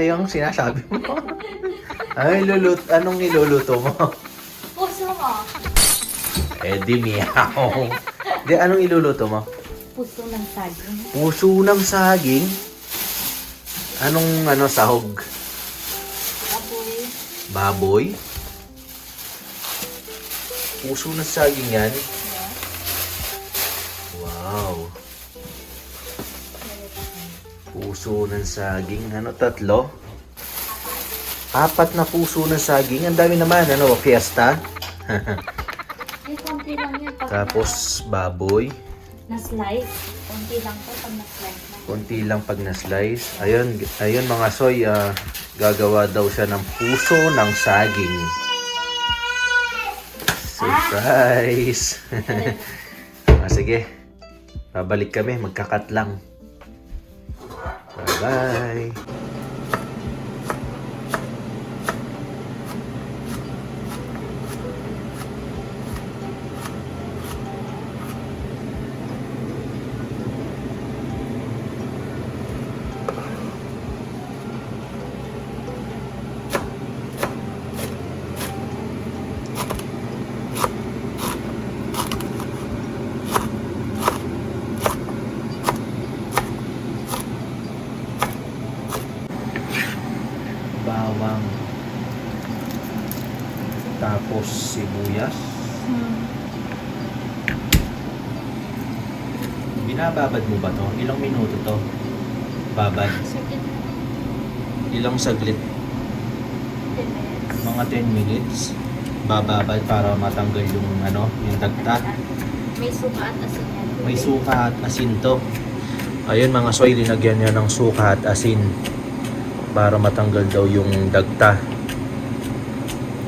yung sinasabi mo? Ay, anong niluluto mo? Puso mo. Eh, di meow. Di, anong iluluto mo? Puso ng saging. Puso ng saging? Anong sahog? Apoy. Baboy? Puso ng saging yan? Yeah. Wow. Puso ng saging. Tatlo? Apat na puso ng saging. Ang dami naman. Fiesta? Eh, konti lang yan. Tapos, baboy. Na-slice. Konti lang to pag na-slice na. Konti lang pag na-slice. Ayun mga soy. Gagawa daw siya ng puso ng saging. Surprise! Sige. Babalik kami. Magkakat lang. Bye-bye! Bawang, tapos sibuyas. Binababad mo ba to? Ilang minuto to? Babad? Sige. Ilang saglit? 10 minutes. Mga 10 minutes. Bababad para matanggal yung yung dagta. May suka at asin yan. May suka at asin to. Ayun mga soy, linagyan niya ng suka at asin para matanggal daw yung dagta.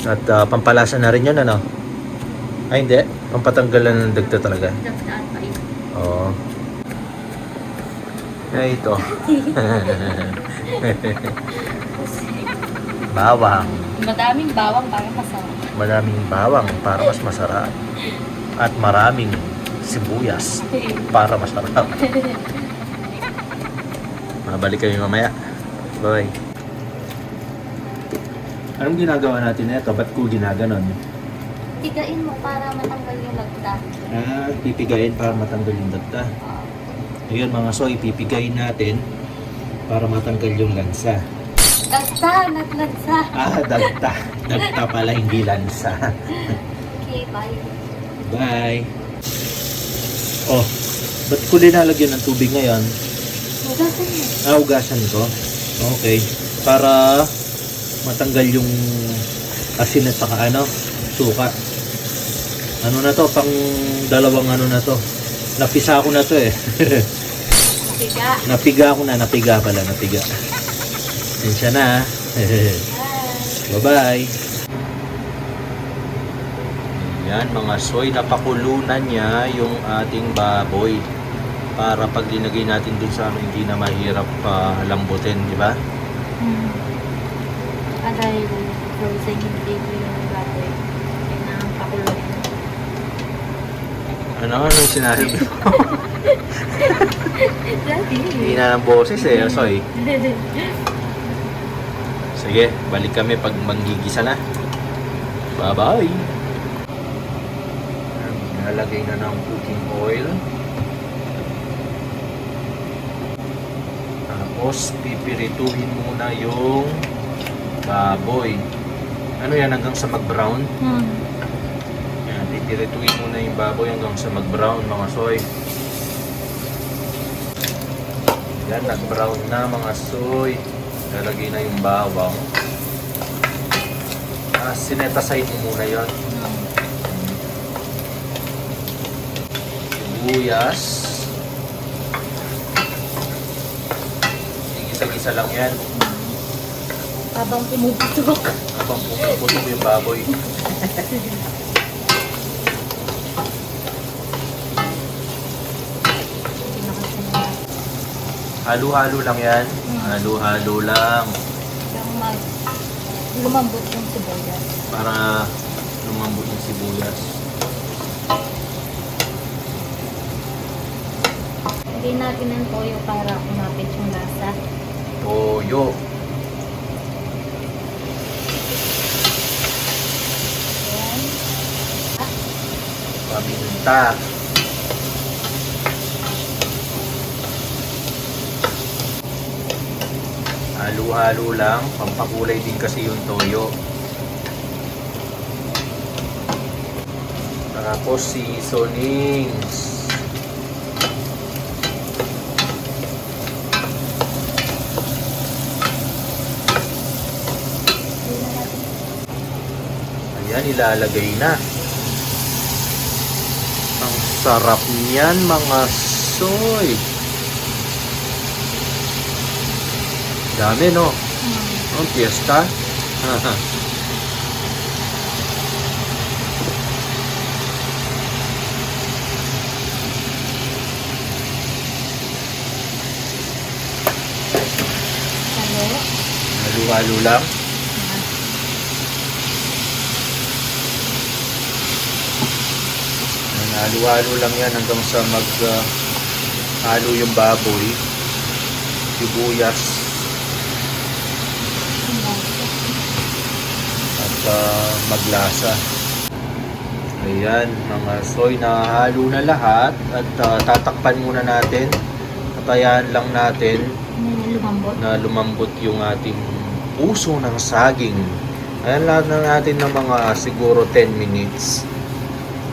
At pampalasa na rin yun, Ay, hindi. Pampatanggalan ng dagta talaga. Dagdaan pa ito. Oo. Ito. Bawang. Madaming bawang para masarap. Maraming bawang para mas masarap. At maraming sibuyas para masarap. Mabalik kami mamaya. Bye. Anong ginagawa natin nito? Ba't ko ginaganon? Tigain mo para matanggal yung lagda. Pipigayin para matanggal yung dagta. Ayun mga soy, pipigayin natin para matanggal yung lansa. Lagda, naglagsa. Dagta. Dagta pala, hindi lansa. Okay, bye. Bye. Oh, ba't ko linalagyan ng tubig ngayon? Hugasan mo. Hugasan ko. Okay. Para matanggal yung asin at saka suka. Na to? Pang dalawang na to. Napisa ko na to eh. Napiga. Napiga pala. Sinsya na. Bye-bye. Yan mga soy, napakulunan niya yung ating baboy. Para pag linagay natin dun sa hindi na mahirap lambutin, di ba? Dahil frozen yung baby yung baboy. Kailangan pakuloy. Anong sinabi mo? Daddy. Hindi na ng boses eh, soy. Sige, balik kami pag manggigisa na. Bye-bye! Nalagay na ng cooking oil. Tapos, pipirituhin muna yung baboy. Yan hanggang sa mag-brown? Yan, pipirituhin muna yung baboy hanggang sa mag-brown mga soy. Yan, nag-brown na mga soy. Lalagay na yung bawang. Sineta side mo muna yun. Sibuyas. Igisa-gisa lang yan. Habang pumuputok. Habang pumuputok yung baboy. Halo-halo lang yan. Halo-halo lang. Lumambot yung sibuyas. Para lumambot yung sibuyas. Lagay natin ng toyo para kumapit yung lasa. Toyo. paminta. Halo-halo lang, pampakulay din kasi yung toyo. Tapos seasonings. Ayan, ilalagay na. Ang sarap niyan mga soy. Dami no? Ang piyesta. Halo. Halo-halo lang. Halo-halo lang yan hanggang sa halo yung baboy, sibuyas, at maglasa. Ayan mga soy, nahalo na lahat at tatakpan muna natin. Patayan lang natin Lumambot. na lumambot yung ating puso ng saging. Ayan lahat na natin ng mga siguro 10 minutes.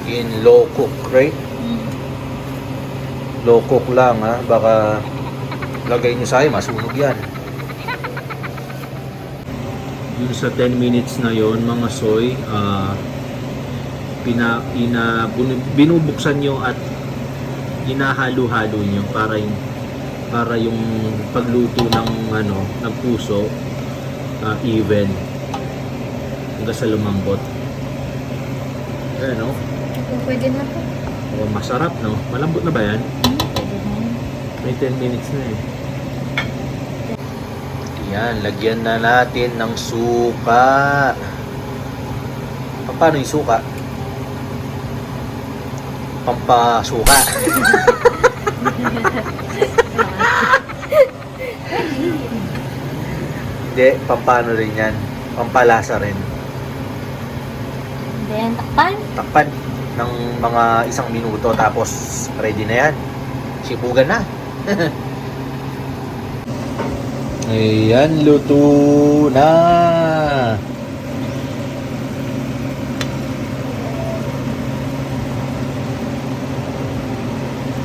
In low cook, right? Low cook lang ha, baka lagay nyo sa akin, masunog yan. Yun sa 10 minutes na yon mga soy, binubuksan nyo at inahalo-halo nyo para yung pagluto ng ng puso even hanggang sa lumambot. Ayan no? Pwede na po. Oh, masarap no? Malambot na ba yan? Pwede na yun. May 10 minutes na eh. Yan, lagyan na natin ng suka. Paano yung suka? Pampasuka. Hindi, pampano rin yan. Pampalasa rin. Then, takpan. Takpan ng mga 1 minuto tapos ready na yan. Sipugan na. Ayan, luto na.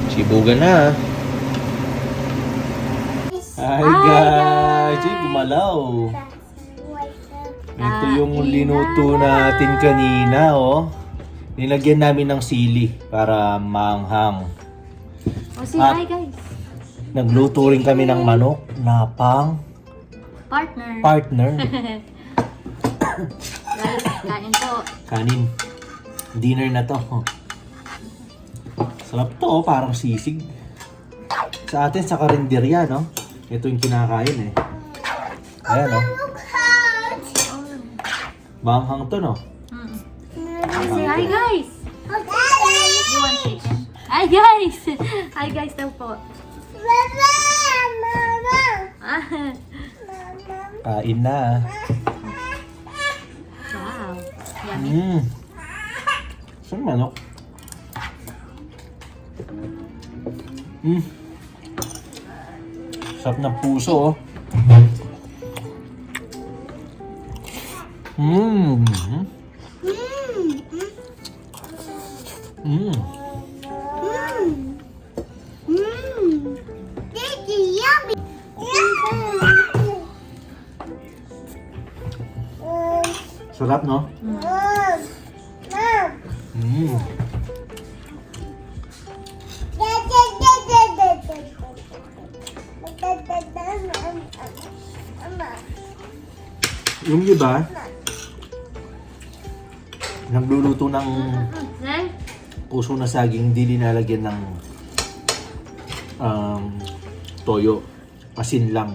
Sibugan na. Hi guys! Ay, gumalaw. Ito yung linuto natin kanina, oh. Nilagyan namin ng sili para maanghang. O, say hi guys. Nagluto rin kami ng manok na pang Partner. partner. Guys, kain po. Kanin. Dinner na to. Sarap to, oh, parang sisig. Sa atin, sa karinderya, no? Ito yung kinakain, eh. Ayan, oh. Maanghang to, no? Say hi guys. You want chicken? Hi guys. Hi guys daw po. Kain na. Wow. Yummy. Saan manok? Sarap ng puso, oh. Sarap, no? Yung iba, nagluluto ng puso na saging, hindi linalagyan ng toyo. Asin lang.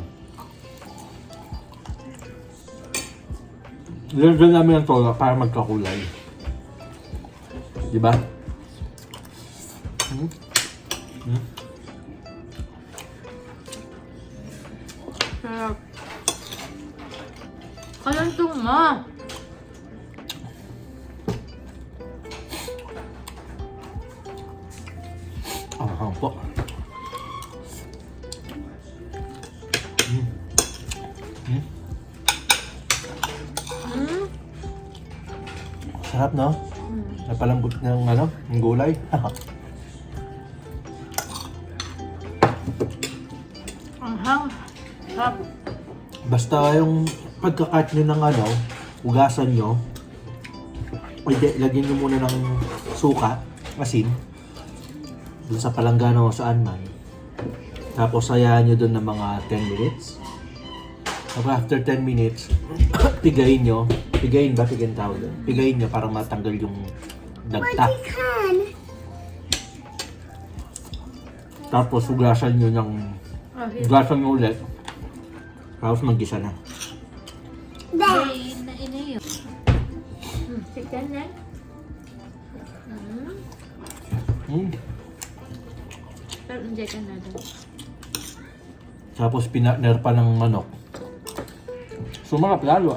Nilagyan namin ng toyo para magkakulay. Diba? Sarap. Kalantong mo. Sarap, no? Napalambot ng ng gulay. Anghang. Sarap. Basta yung pagkakat nyo ng hugasan nyo, hindi, lagyan nyo muna ng suka, asin, dun sa palanggana o saan man. Tapos sayaan nyo dun ng mga 10 minutes. Tapos after 10 minutes, pigayin nyo. Pigayin tawag doon? Pigayin nyo para matanggal yung dagta. Tapos hugasan nyo ulit. Tapos mag-gisa na. Ini yun. Chicken na. Pero hindi ka na doon. Tapos pinatner pa ng manok. Sumarap lalo.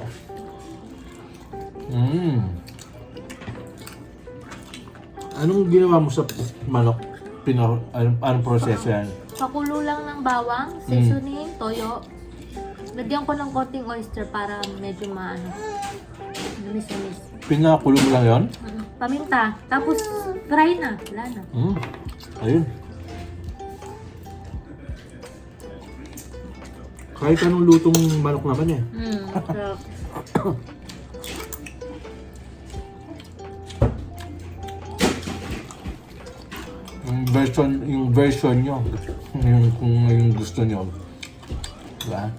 Anong ginawa mo sa manok? Anong proseso yan? Pakulo lang ng bawang, seasoning, toyo. Lagyan ko ng konting oyster para medyo namis-namis. Pinakulo mo lang yun? Paminta. Tapos fry na. Wala na. Ayun. Kahit anong lutong manok naman eh. Sarap. Yung version nyo. Kung yung gusto nyo. Diba?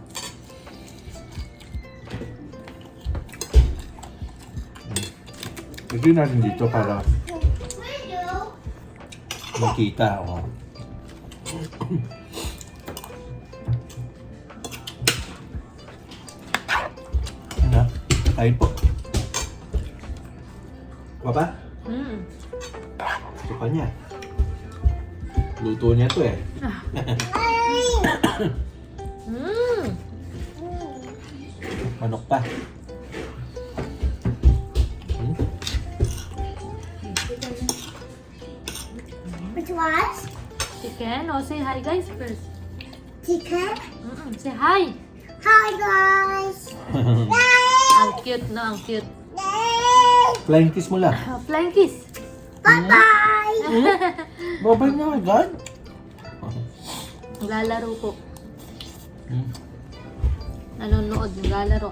Ito natin dito para makita. Ano? Kain po. Papa? Ito pa niya. Luto niya to eh. Manok pa. Which was? Chicken. Oh, say hi guys first. Chicken. Say hi. Hi guys. Ang cute, no? Ang cute. Flying kiss mo lang. Flying kiss. Bye bye. Babay niya agad. Naglalaro po. Nanonood, naglalaro.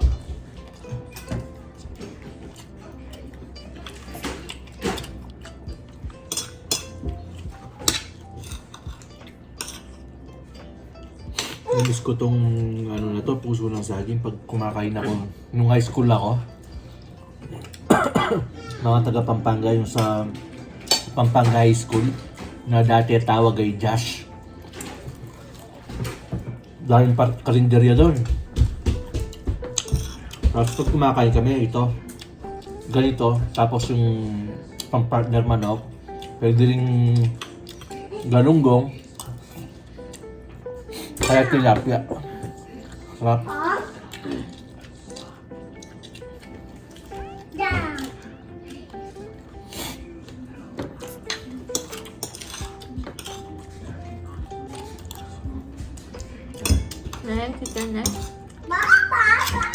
Namiss ko tong na to, puso ng saging pag kumakain ako. Nung high school ako, mga taga Pampanga yung sa Pampanga High School na dati tawag ay Josh. Dahil karinderya doon. Tapos pag kumakain kami, ito. Ganito. Tapos yung pang-partner manok. Pwede rin galunggong. Kaya tilapia. Sarap. Down. Next, chicken next. Bye bye.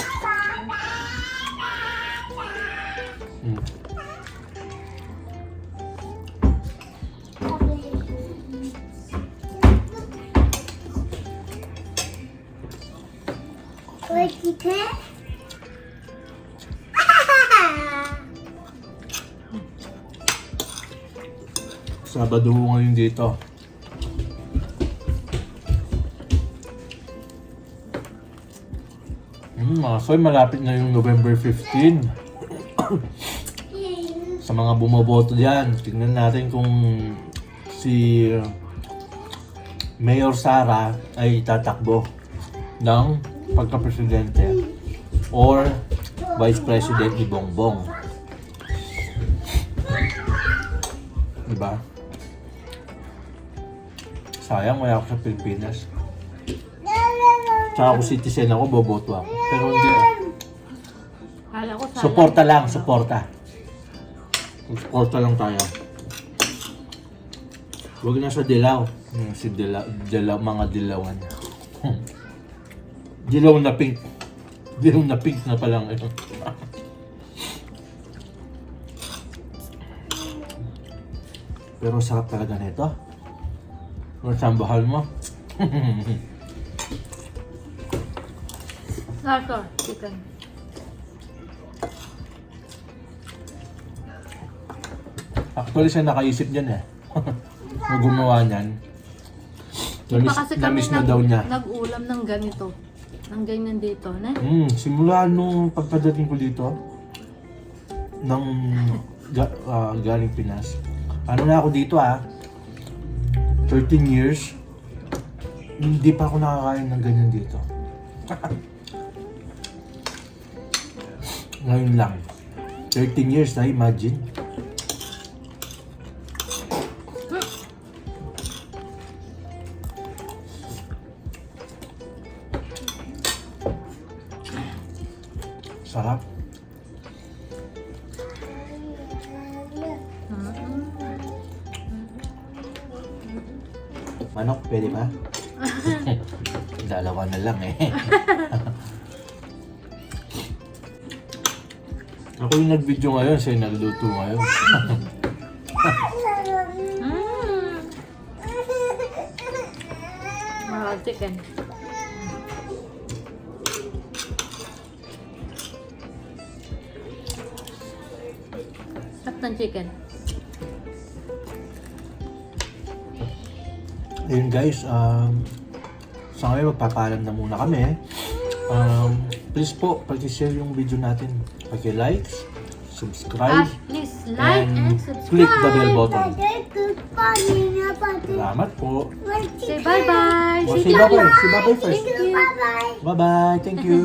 Wait, chicken. Sabado ngayon dito. Mga soy, malapit na yung November 15. Sa mga bumoboto dyan, tingnan natin kung si Mayor Sara ay tatakbo ng pagka-presidente or Vice President ni Bongbong. Diba? Sayang, wala ako sa Pilipinas. Tsaka ako citizen ako, boboto ako. Pero hindi. Kala ko sana. Suporta lang, suporta. Suporta lang tayo. Huwag na sa dilaw. Si dilaw, mga dilawan. Dilaw na pink. Dilaw na pink na palang ito. Pero sarap talaga nito. Ang sambahan mo. Narco, chicken. Actually, siya nakaisip niyan eh. Nung gumawa niyan. Di pa kasi kami Namiss na daw niya. nag-ulam ng ganito. Ng ganyan dito, ne? Simula nung pagpadating ko dito, ng galing Pinas. Ano na ako dito 13 years. Hindi pa ako nakakain ng ganyan dito. Ngayon lang. 13 years na, imagine. Sarap. Manok, pwede ba? Dalawa na lang eh. Ako yung nag-video ngayon, siya yung nagluto ngayon. Mahal chicken. Sarap ng chicken. Ayun guys, sa ngayon magpapaalam na muna kami. Please po, pag-share yung video natin. Pag-like, subscribe, Please like and subscribe. click the bell button. Bye Salamat po. Say bye-bye. Say bye-bye. Say bye-bye first. bye. Bye-bye. Thank you.